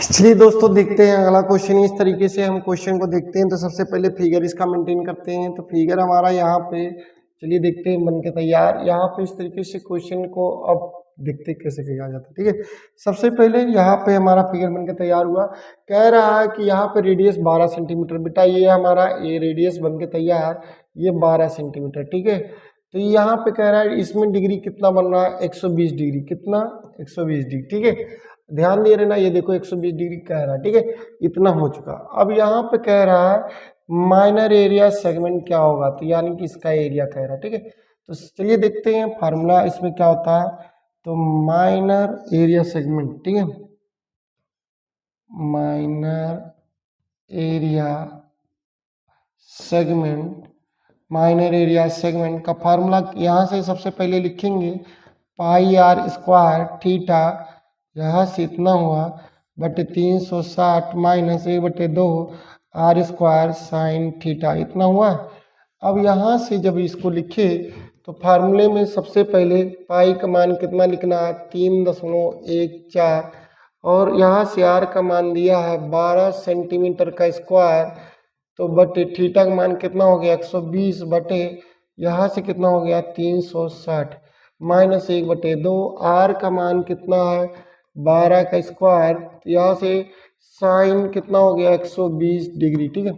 चलिए दोस्तों देखते हैं अगला क्वेश्चन। इस तरीके से हम क्वेश्चन को देखते हैं। तो सबसे पहले फिगर इसका मेंटेन करते हैं। तो फिगर हमारा यहाँ पे चलिए देखते हैं बन के तैयार। यहाँ पे इस तरीके से क्वेश्चन को अब देखते हैं कैसे किया जाता है। ठीक है, सबसे पहले यहाँ पे हमारा फिगर बन के तैयार हुआ। कह रहा है कि यहाँ पे रेडियस 12 सेंटीमीटर। बेटा ये हमारा ये रेडियस बन के तैयार, ये 12 सेंटीमीटर। ठीक है, तो यहाँ पे कह रहा है इसमें डिग्री कितना बन रहा है, 120 डिग्री। कितना, 120 डिग्री। ठीक है, ध्यान दे रहे ना, ये देखो 120 डिग्री कह रहा है। ठीक है, इतना हो चुका। अब यहाँ पे कह रहा है माइनर एरिया सेगमेंट क्या होगा, तो यानी कि इसका एरिया कह रहा है। ठीक है, तो चलिए देखते हैं फार्मूला इसमें क्या होता है। तो माइनर एरिया सेगमेंट, ठीक है, minor area segment, minor area segment का फार्मूला यहाँ से सबसे पहले लिखेंगे पाई आर स्क्वायर थीटा, यहाँ से इतना हुआ बटे 360 minus 1/2 R square sine theta, इतना हुआ। अब यहाँ से जब इसको लिखे तो फार्मूले में सबसे पहले पाई का मान कितना लिखना है, 3.14, और यहाँ से आर का मान दिया है 12 सेंटीमीटर का स्क्वायर। तो बटे थीटा का मान कितना हो गया, 120 बटे यहाँ से कितना हो गया 360 माइनस 1/2, आर का मान कितना है 12 का स्क्वायर, तो यहाँ से साइन कितना हो गया 120 डिग्री। ठीक है,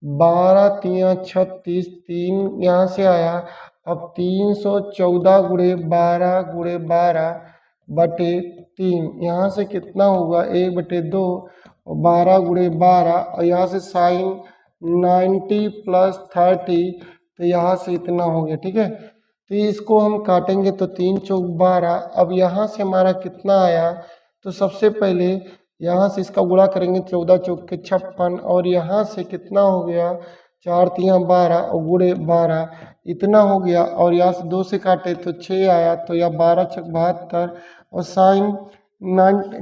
12 3 36, 3 यहाँ से आया। अब 314 गुणे 12 गुणे 12 बटे 3, यहाँ से कितना होगा 1/2 और 12 गुणे 12, और यहाँ से साइन 90 प्लस 30, तो यहाँ से इतना हो गया। ठीक है, तो इसको हम काटेंगे तो 3 चौक 12। अब यहाँ से हमारा कितना आया, तो सबसे पहले यहाँ से इसका गुणा करेंगे 14 चौक के 56, और यहाँ से कितना हो गया 4 3 12 और गुणे 12, इतना हो गया। और यहाँ से 2 से काटे तो 6 आया, तो यह 12 छक 72, और साइन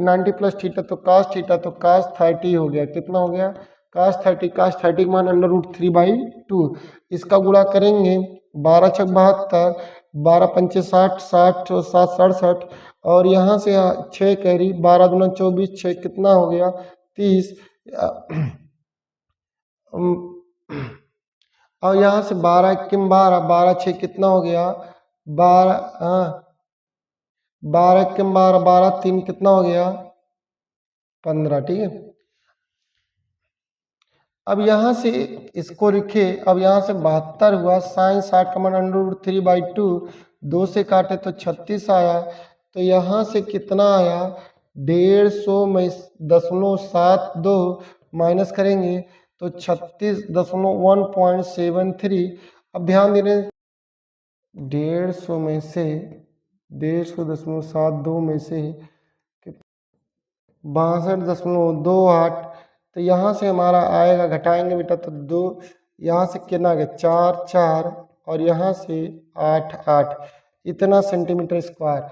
90 प्लस थीटा तो कास थीटा, तो कास 30 हो गया। कितना हो गया कास 30, कास 30 का मान √3/2। इसका गुणा करेंगे 12 छक 72, 12 पंचे 60, 60 और 7 67, और यहाँ से 6 कैरी, 12 दूना 24, 6 कितना हो गया 30, और यहाँ से 12 किम 12, 12 6 कितना हो गया 12, 12 किम 12, 12 3 कितना हो गया 15। ठीक है, अब यहाँ से इसको लिखे। अब यहाँ से 72 हुआ, साइन 60 का मान √3/2, 2 से काटे तो 36 आया, तो यहाँ से कितना आया 150 में 0.72 माइनस करेंगे तो 36.173। अब ध्यान दे रहे 150 में से 150.72 में से 62.28, तो यहाँ से हमारा आएगा, घटाएंगे बेटा तो 2, यहाँ से कितना आ गया 4 4, और यहाँ से 8 8, इतना सेंटीमीटर स्क्वायर।